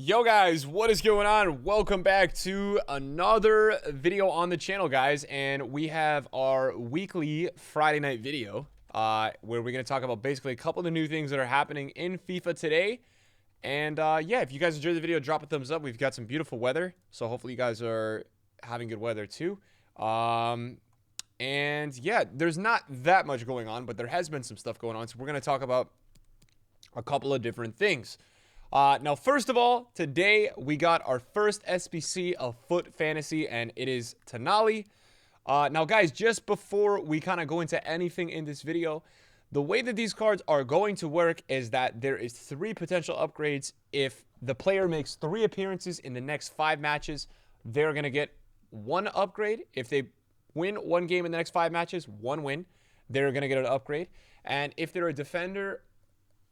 Yo guys, what is going on? Welcome back to another video on the channel, guys, and we have our weekly Friday night video where we're going to talk about basically a couple of the new things that are happening in FIFA today. And yeah, if you guys enjoyed the video, drop a thumbs up. We've got some beautiful weather, so hopefully you guys are having good weather too. And yeah, there's not that much going on, but there has been some stuff going on, so we're going to talk about a couple of different things. Now, first of all, today we got our first SBC of FUT Fantasy, and it is Tanali. Now, guys, just before we kind of go into anything in this video, the way that these cards are going to work is that there is 3 potential upgrades. If the player makes 3 appearances in the next 5 matches, they're going to get 1 upgrade. If they win 1 game in the next 5 matches, 1 win, they're going to get an upgrade. And if they're a defender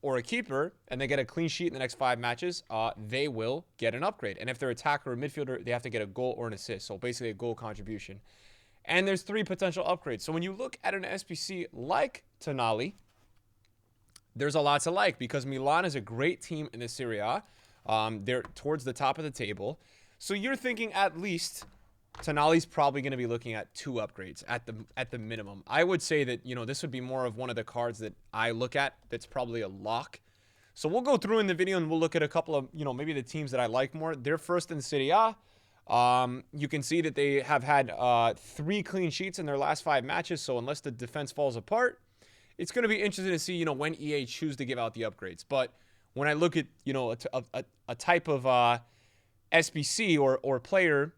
or a keeper and they get a clean sheet in the next 5 matches, they will get an upgrade. And if they're attacker or midfielder, they have to get a goal or an assist. So basically a goal contribution. And there's 3 potential upgrades. So when you look at an SBC like Tanali, there's a lot to like because Milan is a great team in the Serie A. They're towards the top of the table. So you're thinking at least Tanali's probably going to be looking at 2 upgrades at the minimum. I would say that, you know, this would be more of one of the cards that I look at that's probably a lock. So we'll go through in the video and we'll look at a couple of, you know, maybe the teams that I like more. They're first in Serie A. You can see that they have had 3 clean sheets in their last 5 matches. So unless the defense falls apart, it's going to be interesting to see, you know, when EA choose to give out the upgrades. But when I look at, you know, a type of SBC or player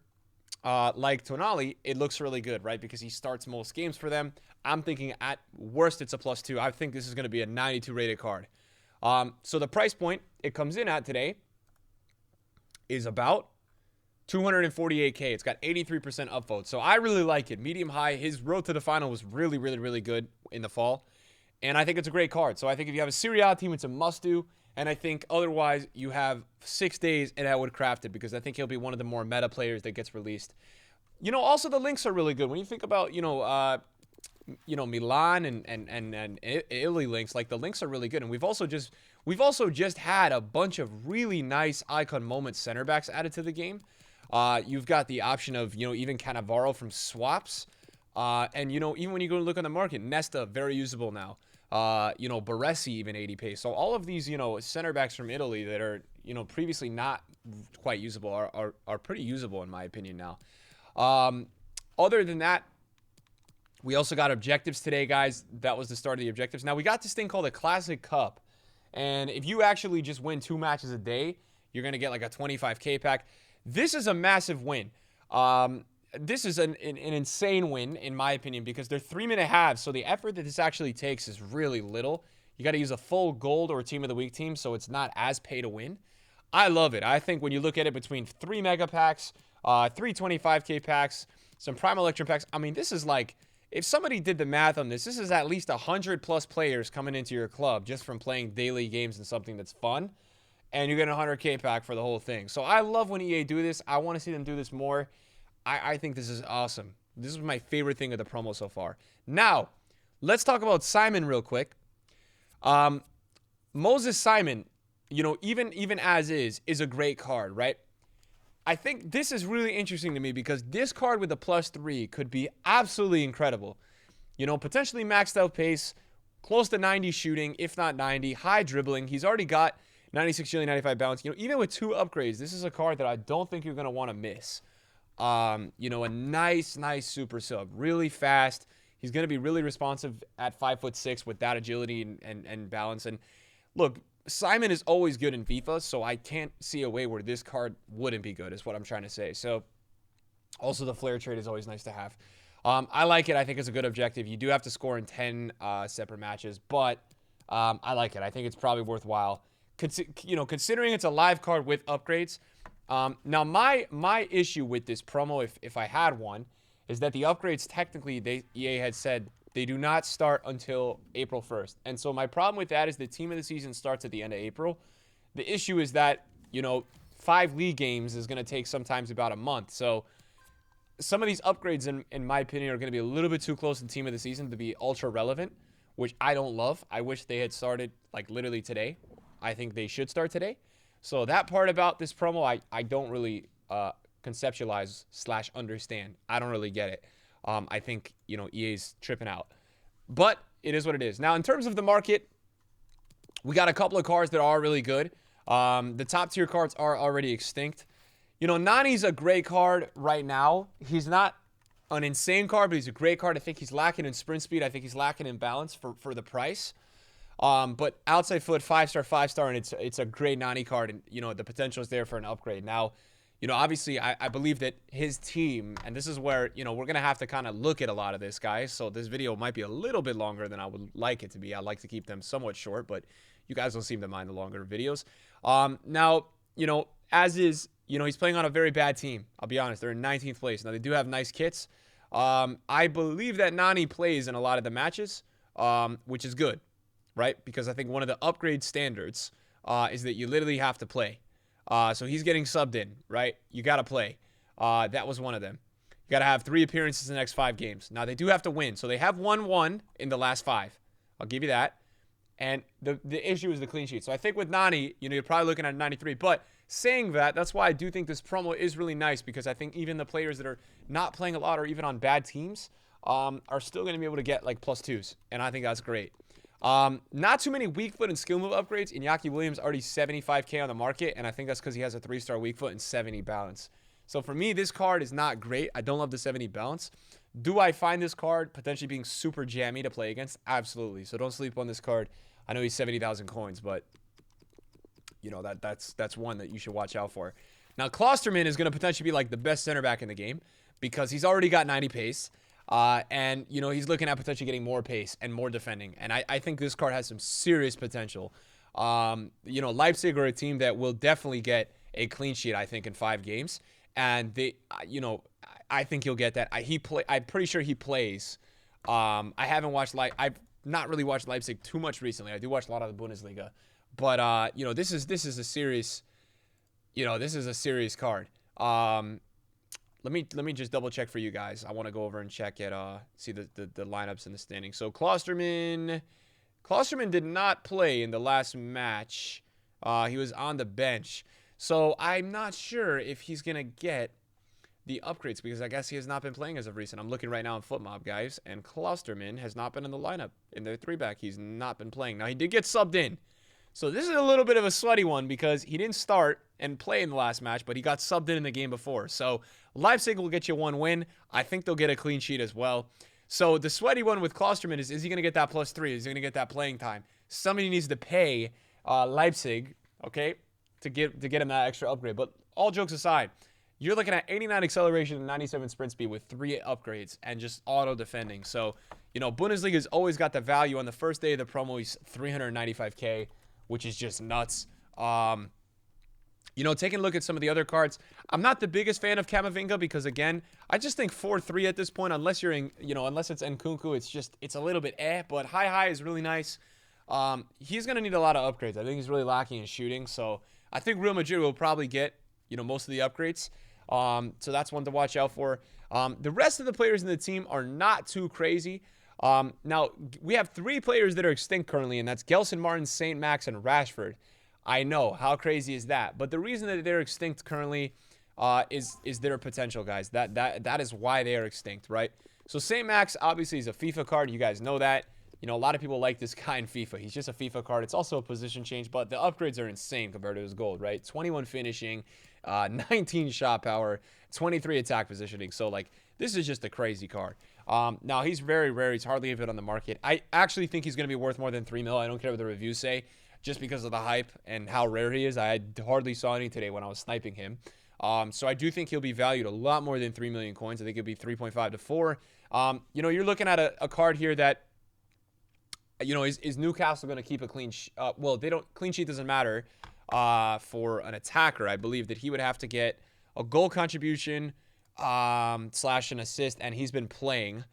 like Tanali, it looks really good, right? Because he starts most games for them. I'm thinking at worst it's a +2. I think this is going to be a 92 rated card. So the price point it comes in at today is about 248K. It's got 83% upvote. So I really like it. Medium high. His road to the final was really, really, really good in the fall. And I think it's a great card. So I think if you have a Serie A team, it's a must-do. And I think otherwise you have 6 days and I would craft it because I think he'll be one of the more meta players that gets released. You know, also the links are really good. When you think about, you know, Milan and Italy links, like the links are really good. And we've also just had a bunch of really nice icon moments center backs added to the game. You've got the option of, you know, even Cannavaro from swaps. And, you know, even when you go look on the market, Nesta, very usable now. You know, Baresi, even 80 pace. So all of these, you know, center backs from Italy that are, you know, previously not quite usable are pretty usable in my opinion now. Other than that, we also got objectives today, guys. That was the start of the objectives. Now, we got this thing called a Classic Cup. And if you actually just win 2 matches a day, you're going to get like a 25K pack. This is a massive win. This is an insane win, in my opinion, because they're 3-minute halves, so the effort that this actually takes is really little. You got to use a full gold or team of the week team, so it's not as pay to win. I love it. I think when you look at it between 3 mega packs, 3 25K packs, some Prime Electrum packs, I mean, this is like, if somebody did the math on this, this is at least 100+ players coming into your club just from playing daily games and something that's fun, and you get a 100K pack for the whole thing. So I love when EA do this. I want to see them do this more. I think this is awesome. This is my favorite thing of the promo so far. Now, let's talk about Simon real quick. Moses Simon, you know, even as is a great card, right? I think this is really interesting to me because this card with the +3 could be absolutely incredible. You know, potentially maxed out pace, close to 90 shooting, if not 90, high dribbling. He's already got 96 agility, 95 balance. You know, even with 2 upgrades, this is a card that I don't think you're going to want to miss. You know, a nice super sub, really fast. He's going to be really responsive at 5'6" with that agility and balance. And look, Simon is always good in FIFA, so I can't see a way where this card wouldn't be good, is what I'm trying to say. So also the flare trade is always nice to have. I like it. I think it's a good objective. You do have to score in 10 separate matches, but I like it. I think it's probably worthwhile. You know, considering it's a live card with upgrades. Now, my issue with this promo, if I had one, is that the upgrades technically, EA had said they do not start until April 1st. And so my problem with that is the team of the season starts at the end of April. The issue is that, you know, 5 league games is going to take sometimes about a month. So some of these upgrades, in my opinion, are going to be a little bit too close to the team of the season to be ultra relevant, which I don't love. I wish they had started like literally today. I think they should start today. So that part about this promo, I don't really conceptualize / understand. I don't really get it. I think, EA's tripping out. But it is what it is. Now, in terms of the market, we got a couple of cards that are really good. The top tier cards are already extinct. Nani's a great card right now. He's not an insane card, but he's a great card. I think he's lacking in sprint speed. I think he's lacking in balance for the price. But outside foot, 5-star, 5-star, and it's a great Nani card, and the potential is there for an upgrade. Now, obviously, I believe that his team, and this is where we're gonna have to kind of look at a lot of this, guys. So this video might be a little bit longer than I would like it to be. I like to keep them somewhat short, but you guys don't seem to mind the longer videos. Now, as is, he's playing on a very bad team. I'll be honest, they're in 19th place. Now they do have nice kits. I believe that Nani plays in a lot of the matches, which is good. Right? Because I think one of the upgrade standards is that you literally have to play. So he's getting subbed in, right? You got to play. That was one of them. You got to have 3 appearances in the next 5 games. Now, they do have to win. So they have won in the last 5. I'll give you that. And the issue is the clean sheet. So I think with Nani, you're probably looking at 93. But saying that, that's why I do think this promo is really nice, because I think even the players that are not playing a lot or even on bad teams are still going to be able to get like +2s. And I think that's great. Not too many weak foot and skill move upgrades. Iñaki Williams already 75k on the market, and I think that's because he has a 3-star weak foot and 70 balance. So for me, this card is not great. I don't love the 70 balance. Do I find this card potentially being super jammy to play against? Absolutely. So don't sleep on this card. I know he's 70,000 coins, but that's one that you should watch out for. Now, Klosterman is going to potentially be like the best center back in the game because he's already got 90 pace. And, he's looking at potentially getting more pace and more defending. And I think this card has some serious potential. Leipzig are a team that will definitely get a clean sheet, I think, in 5 games. And they, I think he'll get that. I'm pretty sure he plays. I haven't watched, I've not really watched Leipzig too much recently. I do watch a lot of the Bundesliga. But, this is a serious, this is a serious card. Let me just double check for you guys. I want to go over and check it. See the lineups and the standings. So Klosterman did not play in the last match. He was on the bench. So I'm not sure if he's gonna get the upgrades because I guess he has not been playing as of recent. I'm looking right now on FootMob, guys, and Klosterman has not been in the lineup in their 3-back. He's not been playing. Now he did get subbed in. So this is a little bit of a sweaty one because he didn't start and play in the last match, but he got subbed in the game before. So Leipzig will get you 1 win. I think they'll get a clean sheet as well. So the sweaty one with Klosterman is he going to get that +3? Is he going to get that playing time? Somebody needs to pay Leipzig, okay, to get him that extra upgrade. But all jokes aside, you're looking at 89 acceleration and 97 sprint speed with 3 upgrades and just auto defending. So, Bundesliga's always got the value. On the first day of the promo, he's 395k, which is just nuts. Taking a look at some of the other cards, I'm not the biggest fan of Camavinga because, again, I just think 4-3 at this point, unless you're in, unless it's Nkunku, it's a little bit but high is really nice. He's going to need a lot of upgrades. I think he's really lacking in shooting, so I think Real Madrid will probably get, most of the upgrades. So that's one to watch out for. The rest of the players in the team are not too crazy. Now, we have 3 players that are extinct currently, and that's Gelson, Martin, St. Max, and Rashford. I know, how crazy is that? But the reason that they're extinct currently is their potential, guys. That is why they are extinct, right? So St. Max, obviously, is a FIFA card. You guys know that. A lot of people like this guy in FIFA. He's just a FIFA card. It's also a position change, but the upgrades are insane compared to his gold, right? 21 finishing, 19 shot power, 23 attack positioning. So, this is just a crazy card. Now, he's very rare. He's hardly even on the market. I actually think he's going to be worth more than 3 mil. I don't care what the reviews say, just because of the hype and how rare he is. I hardly saw any today when I was sniping him. So I do think he'll be valued a lot more than 3 million coins. I think it'll be 3.5 to 4. You're looking at a card here that, is Newcastle going to keep a clean sheet? Well, clean sheet doesn't matter for an attacker. I believe that he would have to get a goal contribution / an assist, and he's been playing.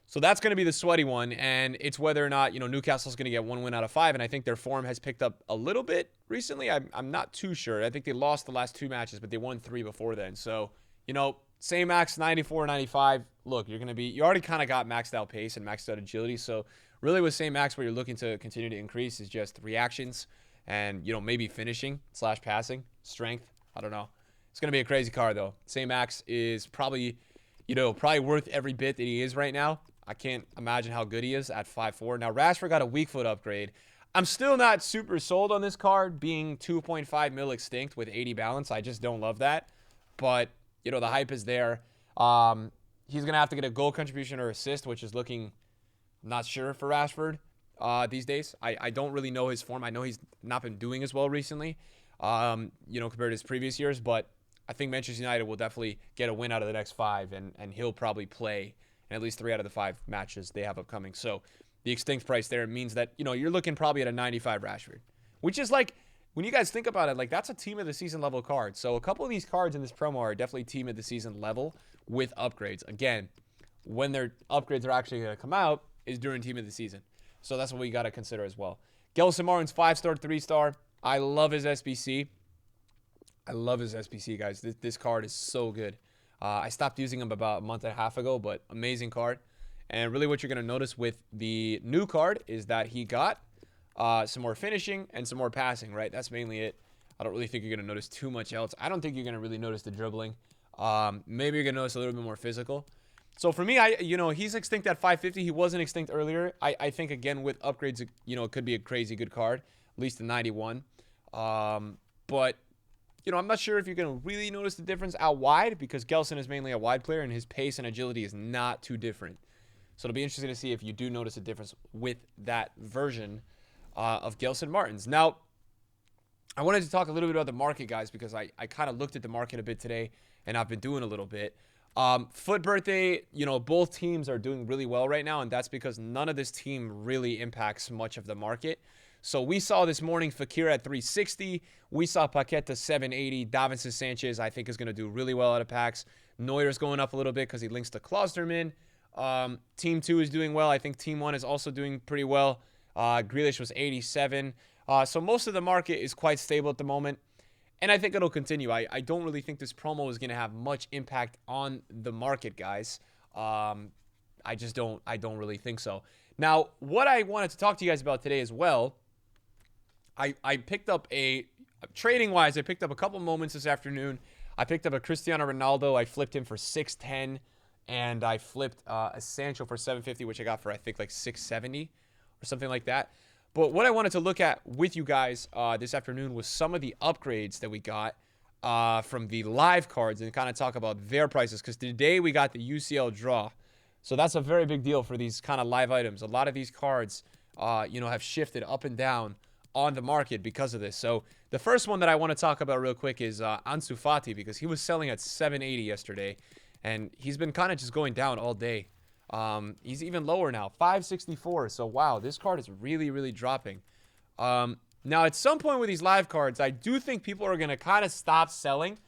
So that's going to be the sweaty one, and it's whether or not, Newcastle's going to get 1 win out of 5, and I think their form has picked up a little bit recently. I'm not too sure. I think they lost the last 2 matches, but they won 3 before then. So, same max, 94, 95. Look, you already kind of got maxed out pace and maxed out agility, so really with same max, what you're looking to continue to increase is just reactions. and, you know, maybe finishing / passing, strength. I don't know. It's going to be a crazy card, though. St. Max is probably, you know, probably worth every bit that he is right now. I can't imagine how good he is at 5'4". Now, Rashford got a weak foot upgrade. I'm still not super sold on this card being 2.5 mil extinct with 80 balance. I just don't love that. But, you know, the hype is there. He's going to have to get a goal contribution or assist, which is looking not sure for Rashford these days. I don't really know his form. I know he's not been doing as well recently, you know, compared to his previous years. But I think Manchester United will definitely get a win out of the next 5, and he'll probably play in at least 3 out of the 5 matches they have upcoming. So the extinct price there means that, you know, you're looking probably at a 95 Rashford, which is like, when you guys think about it, like that's a team of the season level card. So a couple of these cards in this promo are definitely team of the season level with upgrades. Again, when their upgrades are actually going to come out is during team of the season. So that's what we got to consider as well. Gelson Martin's 5-star, 3-star. I love his SBC. I love his SBC, guys. This card is so good. I stopped using him about a month and a half ago, but amazing card. And really what you're going to notice with the new card is that he got some more finishing and some more passing, right? That's mainly it. I don't really think you're going to notice too much else. I don't think you're going to really notice the dribbling. Maybe you're going to notice a little bit more physical. So for me, you know, he's extinct at 550. He wasn't extinct earlier. I think, again, with upgrades, you know, it could be a crazy good card, at least a 91. But, you know, I'm not sure if you're going to really notice the difference out wide because Gelson is mainly a wide player and his pace and agility is not too different. So it'll be interesting to see if you do notice a difference with that version of Gelson Martins. Now, I wanted to talk a little bit about the market, guys, because I kind of looked at the market a bit today, and I've been doing a little bit. FUT Birthday, you know, both teams are doing really well right now, and that's because none of this team really impacts much of the market. So we saw this morning Fekir at 360. We saw Paqueta 780. Davinson Sanchez, I think, is going to do really well out of packs. Neuer's going up a little bit because he links to Klosterman. Team 2 is doing well. I think Team 1 is also doing pretty well. Grealish was 87. So most of the market is quite stable at the moment. And I think it'll continue. I don't really think this promo is going to have much impact on the market, guys. I don't really think so. Now, what I wanted to talk to you guys about today as well, I picked up trading-wise, I picked up a couple moments this afternoon. I picked up a Cristiano Ronaldo. I flipped him for 610. And I flipped a Sancho for 750, which I got for, I think, like 670 or something like that. But what I wanted to look at with you guys this afternoon was some of the upgrades that we got from the live cards and kind of talk about their prices. Because today we got the UCL draw. So that's a very big deal for these kind of live items. A lot of these cards, you know, have shifted up and down on the market because of this. So the first one that I want to talk about real quick is Ansu Fati, because he was selling at 780 yesterday. And he's been kind of just going down all day. He's even lower now, 564. So, wow, this card is really, really dropping. Now, at some point with these live cards, I do think people are going to kind of stop selling.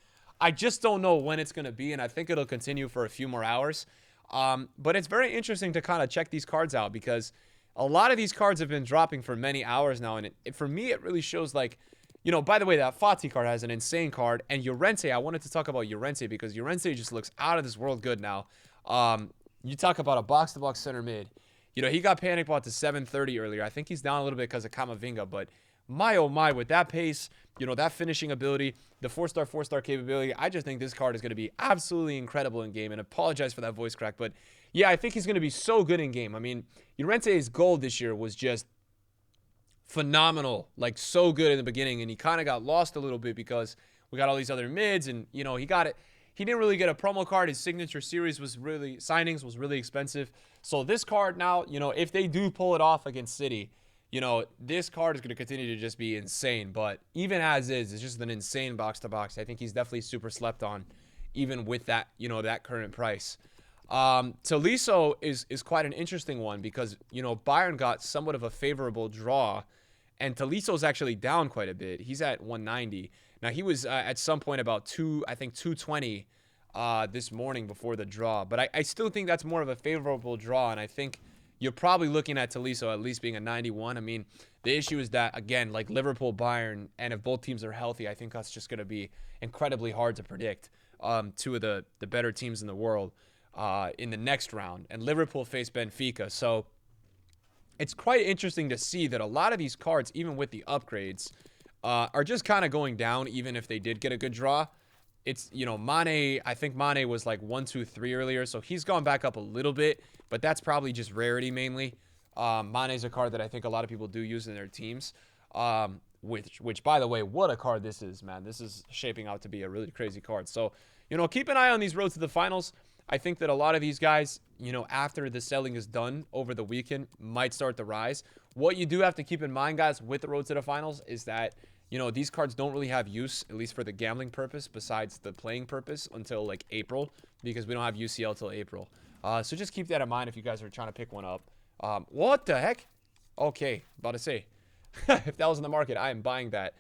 I just don't know when it's going to be, and I think it'll continue for a few more hours. But it's very interesting to kind of check these cards out because a lot of these cards have been dropping for many hours now. And for me, it really shows like, you know, by the way, that Fati card has an insane card. And Llorente, I wanted to talk about Llorente because Llorente just looks out of this world good now. You talk about a box-to-box center mid. You know, he got panic bought to 730 earlier. I think he's down a little bit because of Camavinga. But my, oh my, with that pace, you know, that finishing ability, the 4-star capability, I just think this card is going to be absolutely incredible in game. And apologize for that voice crack. But, yeah, I think he's going to be so good in game. I mean, Llorente's goal this year was just phenomenal, like so good in the beginning, and he kind of got lost a little bit because we got all these other mids, and you know he didn't really get a promo card. His signature series was really expensive. So this card now, you know, if they do pull it off against City, you know, this card is going to continue to just be insane. But even as is, it's just an insane box to box. I think he's definitely super slept on, even with that, you know, that current price. Tolisso is quite an interesting one because, you know, Bayern got somewhat of a favorable draw. And Talisso's actually down quite a bit. He's at 190. Now, he was at some point about 220 this morning before the draw. But I still think that's more of a favorable draw. And I think you're probably looking at Tolisso at least being a 91. I mean, the issue is that, again, like Liverpool, Bayern, and if both teams are healthy, I think that's just going to be incredibly hard to predict. Two of the better teams in the world in the next round. And Liverpool face Benfica. So it's quite interesting to see that a lot of these cards, even with the upgrades, are just kind of going down, even if they did get a good draw. It's, you know, Mane, I think Mane was like 1, 2, 3 earlier, so he's gone back up a little bit, but that's probably just rarity mainly. Mane's a card that I think a lot of people do use in their teams, which, by the way, what a card this is, man. This is shaping out to be a really crazy card. So, you know, keep an eye on these roads to the finals. I think that a lot of these guys, you know, after the selling is done over the weekend, might start to rise. What you do have to keep in mind, guys, with the road to the finals is that, you know, these cards don't really have use, at least for the gambling purpose, besides the playing purpose, until, like, April, because we don't have UCL till April. So just keep that in mind if you guys are trying to pick one up. What the heck? Okay, about to say. If that was in the market, I am buying that.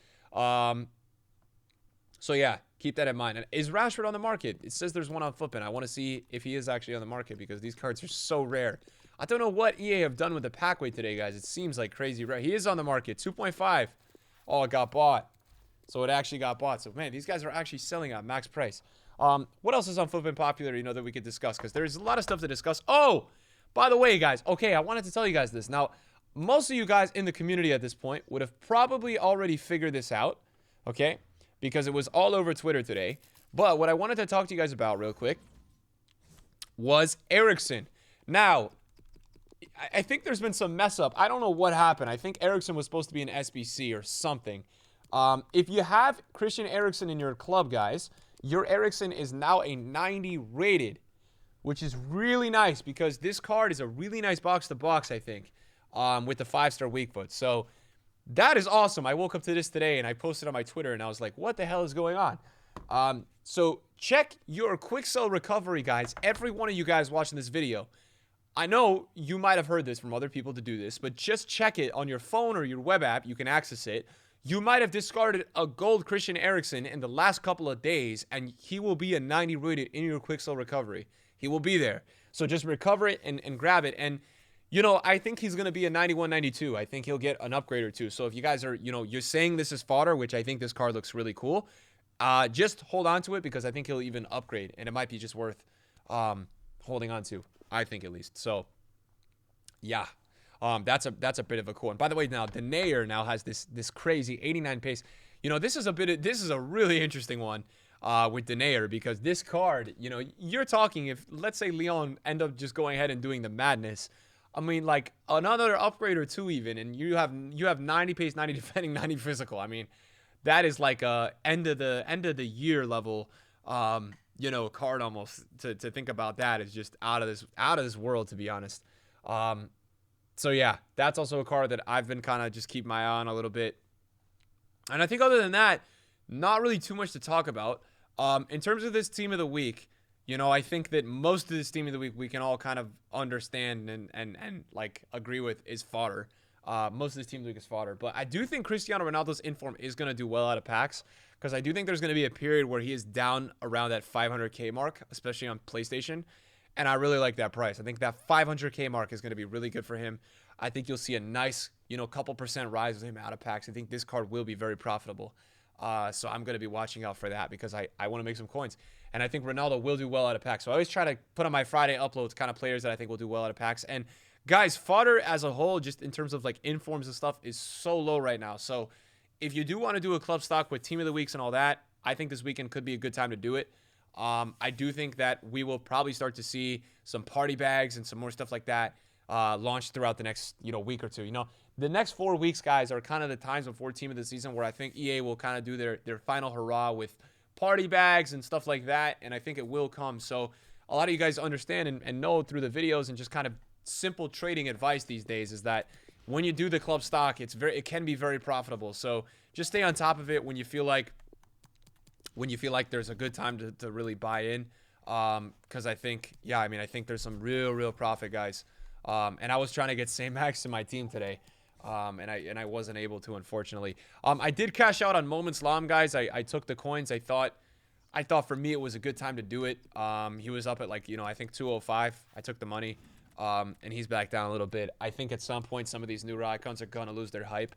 So, yeah, keep that in mind. And is Rashford on the market? It says there's one on FUT. I want to see if he is actually on the market because these cards are so rare. I don't know what EA have done with the pack weight today, guys. It seems like crazy rare. He is on the market, 2.5. Oh, it got bought. So it actually got bought. So, man, these guys are actually selling at max price. What else is on FUT Popular, you know, that we could discuss? Because there's a lot of stuff to discuss. Oh, by the way, guys. Okay, I wanted to tell you guys this. Now, most of you guys in the community at this point would have probably already figured this out. Okay? Because it was all over Twitter today. But what I wanted to talk to you guys about real quick was Eriksen. Now, I think there's been some mess up. I don't know what happened. I think Eriksen was supposed to be an SBC or something. If you have Christian Eriksen in your club, guys, your Eriksen is now a 90 rated, which is really nice because this card is a really nice box-to-box, I think, with the 5-star weak foot. So that is awesome. I woke up to this today, and I posted on my Twitter, and I was like, what the hell is going on? So check your quick sell recovery, guys. Every one of you guys watching this video. I know you might have heard this from other people to do this, but just check it on your phone or your web app. You can access it. You might have discarded a gold Christian Eriksen in the last couple of days, and he will be a 90 rated in your quick sell recovery. He will be there. So just recover it and grab it. And, you know, I think he's going to be a 91, 92. I think he'll get an upgrade or two. So if you guys are, you know, you're saying this is fodder, which I think this card looks really cool, just hold on to it because I think he'll even upgrade, and it might be just worth holding on to. I think at least. So, yeah, that's a bit of a cool one. By the way, now Denayer now has this crazy 89 pace. You know, this is a really interesting one with Denayer because this card, you know, you're talking if let's say Leon end up just going ahead and doing the madness. I mean, like another upgrade or two even, and you have 90 pace, 90 defending, 90 physical. I mean, that is like a end of the year level. You know, card almost to think about that is just out of this world, to be honest. So yeah, that's also a card that I've been kind of just keeping my eye on a little bit. And I think other than that, not really too much to talk about. In terms of this team of the week, you know, I think that most of this team of the week we can all kind of understand and like agree with is fodder. Most of this team of the week is fodder. But I do think Cristiano Ronaldo's inform is going to do well out of packs. Because I do think there's going to be a period where he is down around that 500K mark, especially on PlayStation. And I really like that price. I think that 500K mark is going to be really good for him. I think you'll see a nice, you know, couple percent rise with him out of packs. I think this card will be very profitable. So I'm going to be watching out for that because I want to make some coins. And I think Ronaldo will do well out of packs. So I always try to put on my Friday uploads kind of players that I think will do well out of packs. And guys, fodder as a whole, just in terms of like informs and stuff, is so low right now. So if you do want to do a club stock with team of the weeks and all that, I think this weekend could be a good time to do it. I do think that we will probably start to see some party bags and some more stuff like that launched throughout the next, you know, week or two. You know, the next 4 weeks, guys, are kind of the times before team of the season where I think EA will kind of do their final hurrah with party bags and stuff like that. And I think it will come. So a lot of you guys understand and know through the videos and just kind of simple trading advice these days is that when you do the club stock, it can be very profitable. So just stay on top of it when you feel like there's a good time to really buy in. Because I think, yeah, I mean, I think there's some real profit, guys. And I was trying to get same max in my team today. And I wasn't able to, unfortunately. I did cash out on Moments Lam, guys. I took the coins. I thought for me it was a good time to do it. He was up at like, you know, I think 205. I took the money. And he's back down a little bit. I think at some point some of these new icons are going to lose their hype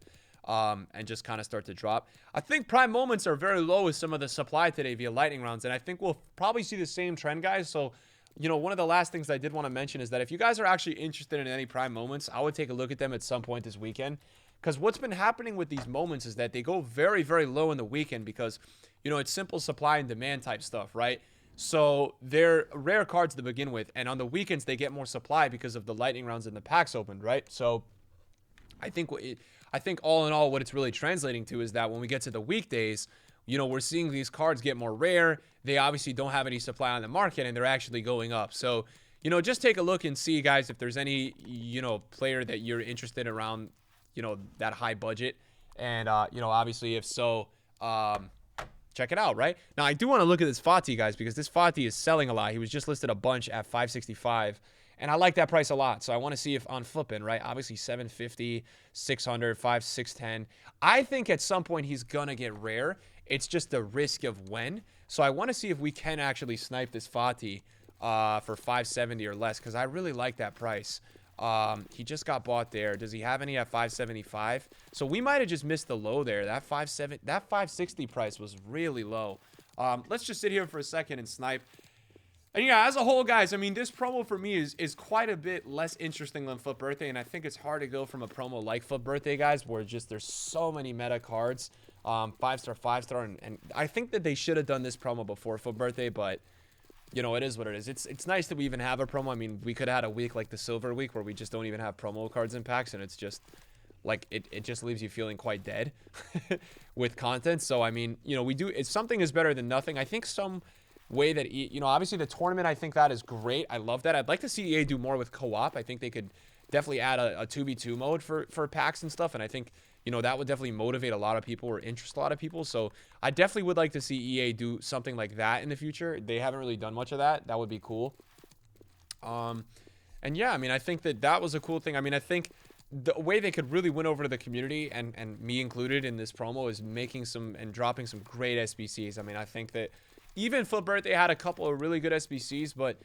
and just kind of start to drop. I think prime moments are very low with some of the supply today via lightning rounds, and I think we'll probably see the same trend, guys. So you know, one of the last things I did want to mention is that if you guys are actually interested in any prime moments, I would take a look at them at some point this weekend. Because what's been happening with these moments is that they go very, very low in the weekend because, you know, it's simple supply and demand type stuff, right? So they're rare cards to begin with. And on the weekends, they get more supply because of the lightning rounds and the packs opened, right? So I think all in all, what it's really translating to is that when we get to the weekdays, you know, we're seeing these cards get more rare. They obviously don't have any supply on the market, and they're actually going up. So, you know, just take a look and see, guys, if there's any, you know, player that you're interested around, you know, that high budget. And, you know, obviously, if so, check it out, right? Now, I do want to look at this Fati, guys, because this Fati is selling a lot. He was just listed a bunch at 565, and I like that price a lot. So I want to see if on flipping, right? Obviously, 750, 600, 5, 610. I think at some point he's going to get rare. It's just the risk of when. So I want to see if we can actually snipe this Fati for 570 or less, because I really like that price. He just got bought there. Does he have any at 575? So we might have just missed the low there. That 560 price was really low. Let's just sit here for a second and snipe. And yeah, as a whole, guys, I mean, this promo for me is quite a bit less interesting than FUT Birthday, and I think it's hard to go from a promo like FUT Birthday, guys, where just there's so many meta cards, 5-star, 5-star, and I think that they should have done this promo before FUT Birthday, but you know, it is what it is. It's nice that we even have a promo. I mean, we could have had a week like the Silver Week where we just don't even have promo cards in packs, and it's just like it just leaves you feeling quite dead with content. So I mean, you know, it's something is better than nothing. I think some way that you know, obviously the tournament, I think that is great. I love that. I'd like to see EA do more with co-op. I think they could definitely add a 2v2 mode for packs and stuff, and I think, you know, that would definitely motivate a lot of people or interest a lot of people. So I definitely would like to see EA do something like that in the future. They haven't really done much of that. That would be cool. And yeah, I mean, I think that was a cool thing. I mean, I think the way they could really win over to the community, and me included in this promo, is making some and dropping some great SBCs. I mean, I think that even FUT Birthday had a couple of really good SBCs, but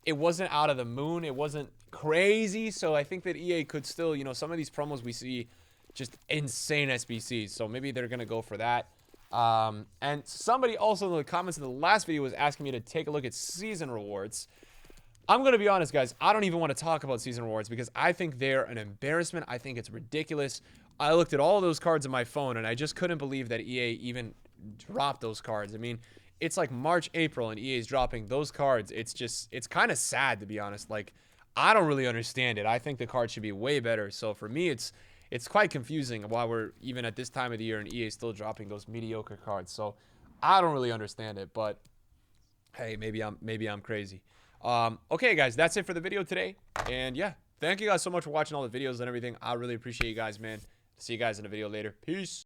it wasn't out of the moon. It wasn't crazy. So I think that EA could still, you know, some of these promos we see, just insane SBCs. So maybe they're going to go for that. And somebody also in the comments of the last video was asking me to take a look at season rewards. I'm going to be honest, guys. I don't even want to talk about season rewards because I think they're an embarrassment. I think it's ridiculous. I looked at all of those cards on my phone, and I just couldn't believe that EA even dropped those cards. I mean, it's like March, April, and EA is dropping those cards. It's kind of sad, to be honest. Like, I don't really understand it. I think the cards should be way better. So for me, it's quite confusing why we're even at this time of the year and EA is still dropping those mediocre cards. So I don't really understand it, but hey, maybe I'm crazy. Okay, guys, that's it for the video today. And yeah, thank you guys so much for watching all the videos and everything. I really appreciate you guys, man. See you guys in a video later. Peace.